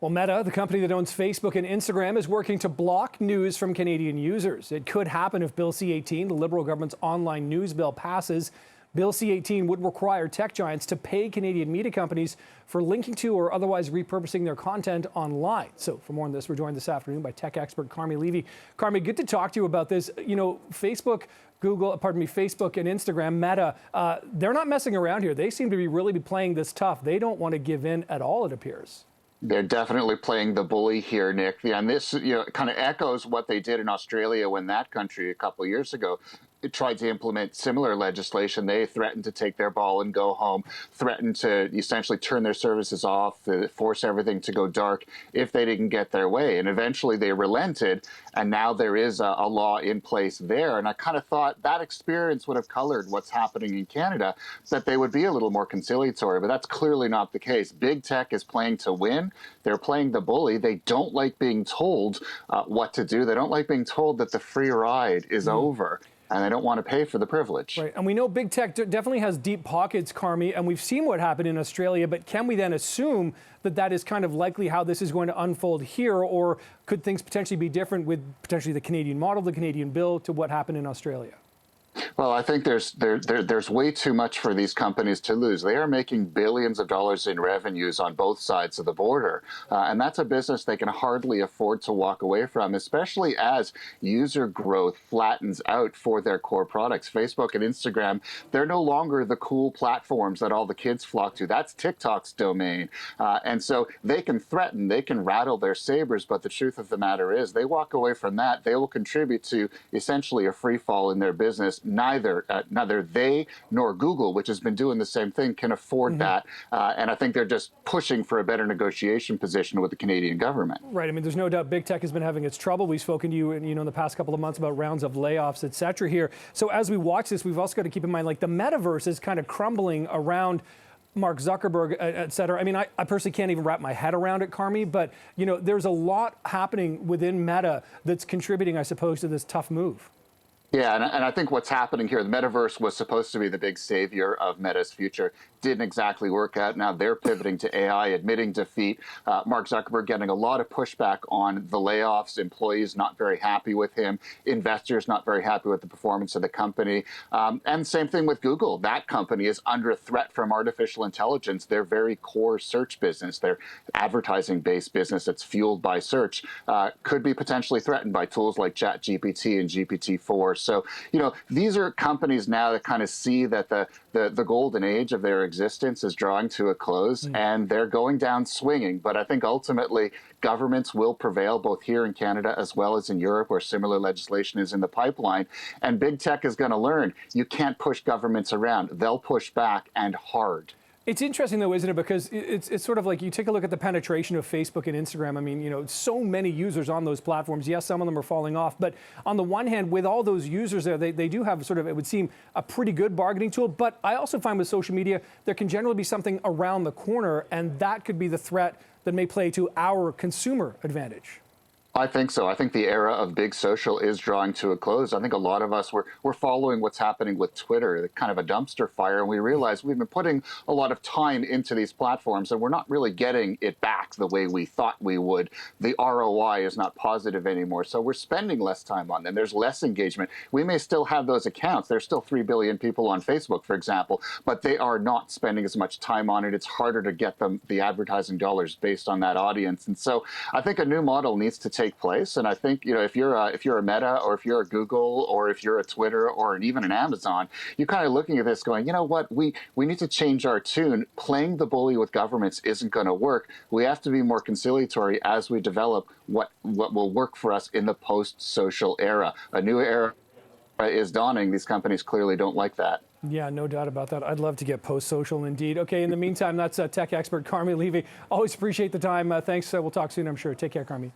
Well, Meta, the company that owns Facebook and Instagram, is working to block news from Canadian users. It could happen if Bill C-18, the Liberal government's online news bill, passes. Bill C-18 would require tech giants to pay Canadian media companies for linking to or otherwise repurposing their content online. So for more on this, we're joined this afternoon by tech expert Carmi Levy. Carmi, good to talk to you about this. You know, Facebook and Instagram, Meta, they're not messing around here. They seem to be really playing this tough. They don't want to give in at all, it appears. They're definitely playing the bully here, Nick. Yeah, and this, kind of echoes what they did in Australia when that country a couple of years ago tried to implement similar legislation. They threatened to take their ball and go home, threatened to essentially turn their services off, force everything to go dark if they didn't get their way. And eventually they relented, and now there is a law in place there. And I kind of thought that experience would have colored what's happening in Canada, that they would be a little more conciliatory, but that's clearly not the case. Big tech is playing to win. They're playing the bully. They don't like being told what to do. They don't like being told that the free ride is over. And they don't want to pay for the privilege. Right, and we know big tech definitely has deep pockets, Carmi, and we've seen what happened in Australia, but can we then assume that that is kind of likely how this is going to unfold here, or could things potentially be different with potentially the Canadian model, the Canadian bill, to what happened in Australia? Well, I think there's way too much for these companies to lose. They are making billions of dollars in revenues on both sides of the border. And that's a business they can hardly afford to walk away from, especially as user growth flattens out for their core products. Facebook and Instagram, they're no longer the cool platforms that all the kids flock to. That's TikTok's domain. And so they can threaten, they can rattle their sabers, but the truth of the matter is they walk away from that, they will contribute to essentially a free fall in their business. Neither they nor Google, which has been doing the same thing, can afford that. And I think they're just pushing for a better negotiation position with the Canadian government. Right. I mean, there's no doubt big tech has been having its trouble. We've spoken to you, in the past couple of months about rounds of layoffs, et cetera here. So as we watch this, we've also got to keep in mind, like, the metaverse is kind of crumbling around Mark Zuckerberg, et cetera. I mean, I personally can't even wrap my head around it, Carmi, but, there's a lot happening within Meta that's contributing, I suppose, to this tough move. Yeah, and I think what's happening here, the metaverse was supposed to be the big savior of Meta's future. Didn't exactly work out. Now they're pivoting to AI, admitting defeat. Mark Zuckerberg getting a lot of pushback on the layoffs, employees not very happy with him, investors not very happy with the performance of the company. And same thing with Google. That company is under threat from artificial intelligence. Their very core search business, their advertising-based business that's fueled by search, could be potentially threatened by tools like ChatGPT and GPT-4. So, these are companies now that kind of see that the golden age of their existence is drawing to a close, and they're going down swinging. But I think ultimately governments will prevail both here in Canada as well as in Europe, where similar legislation is in the pipeline. And big tech is going to learn you can't push governments around. They'll push back, and hard. It's interesting, though, isn't it? Because it's sort of like you take a look at the penetration of Facebook and Instagram. I mean, so many users on those platforms. Yes, some of them are falling off. But on the one hand, with all those users there, they do have sort of, it would seem, a pretty good bargaining tool. But I also find with social media, there can generally be something around the corner, and that could be the threat that may play to our consumer advantage. I think so. I think the era of big social is drawing to a close. I think a lot of us, we're following what's happening with Twitter, kind of a dumpster fire, and we realize we've been putting a lot of time into these platforms, and we're not really getting it back the way we thought we would. The ROI is not positive anymore, so we're spending less time on them. There's less engagement. We may still have those accounts. There's still 3 billion people on Facebook, for example, but they are not spending as much time on it. It's harder to get them the advertising dollars based on that audience. And so I think a new model needs to take place. And I think, if you're a Meta, or if you're a Google, or if you're a Twitter, or even an Amazon, you're kind of looking at this going, you know what, we need to change our tune. Playing the bully with governments isn't going to work. We have to be more conciliatory as we develop what will work for us in the post-social era. A new era is dawning. These companies clearly don't like that. Yeah, no doubt about that. I'd love to get post-social indeed. Okay, in the meantime, that's tech expert Carmi Levy. Always appreciate the time. Thanks. We'll talk soon, I'm sure. Take care, Carmi.